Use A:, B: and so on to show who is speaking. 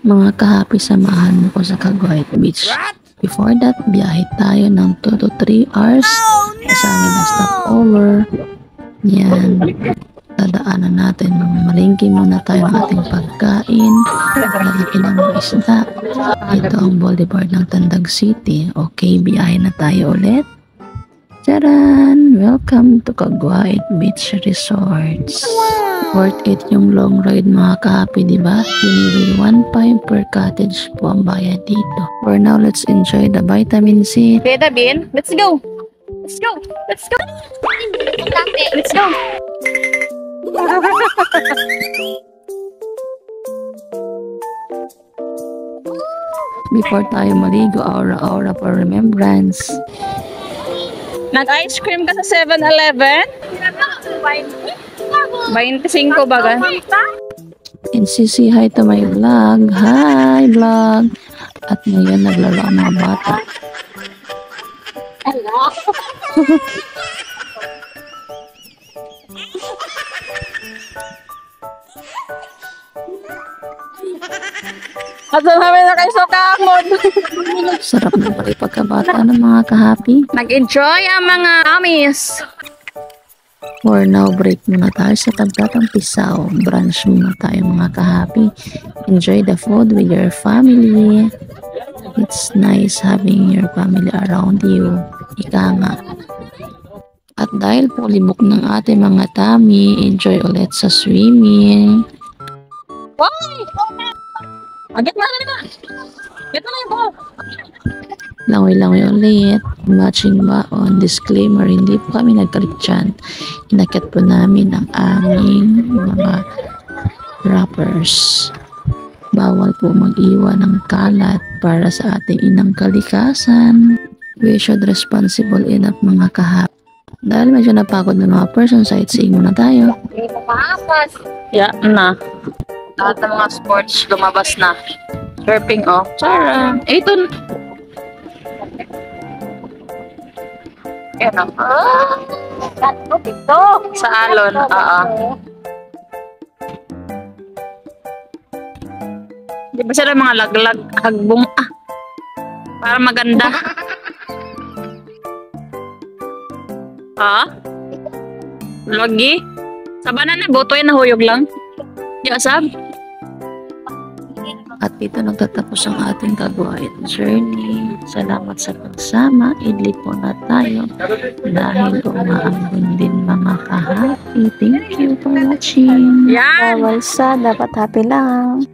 A: Mga kahapi, samahan mo ko sa Cagayan Beach. Before that, biyahe tayo ng 2 to 3 hours sa amin na stopover. Yan. Dadaanan natin. Malingki muna tayo ng ating pagkain. Lalaki ng mga isda. Ito ang boulevard ng Tandag City. Okay, biyahe na tayo ulit. Charan! Welcome to Cagayan Beach Resorts. Worth it yung long ride mga kahapi, diba? Anyway, 1.5 per cottage po ang bayad dito. For now, let's enjoy the vitamin C.
B: Okay, Dabin, let's go! Let's go! Let's go! Let's go!
A: Before tayo maligo, aura-aura for remembrance.
B: Nag-ice cream ka sa 7-Eleven? 25 baga.
A: And say hi to my vlog. Hi vlog! At ngayon naglaro ang mga bata.
B: Hello! Asa namin na kayo sa kamod.
A: Sarap na pala pagkabata ng mga kahapi.
B: Nag-enjoy ang mga amis.
A: For now, break muna tayo sa Tagtatang Pisaw. Brunch muna tayo mga kahapi. Enjoy the food with your family. It's nice having your family around you. Ika nga. At dahil po libok ng ating mga tummy, enjoy ulit sa swimming.
B: Why? Get mo na! Get mo na yung ball!
A: Langoy-langoy ulit. Matching baon. Disclaimer, hindi po kami nagkalit dyan. Inakyat po namin ang aming mga wrappers. Bawal po mag-iwan ng kalat para sa ating inang kalikasan. We should responsible enough mga kahap. Dahil medyo napagod ng mga person, sightseeing muna tayo.
B: Hindi mo maapas. Yeah, na. Lahat ng mga sports lumabas na. Surfing, oh. Sarang. Ito. Yan, oh. Ito. Sa alon, Di ba sila mga laglag, hagbong, para maganda. Lagi. Sa banana, boto yan nahuyog lang. Di asab.
A: At dito nagtatapos ang ating Cagayan journey. Salamat sa pagsama. Idli po na tayo dahil umaambon din mga kahapi. Thank you for watching.
B: Yan.
C: Bawal sa dapat happy lang.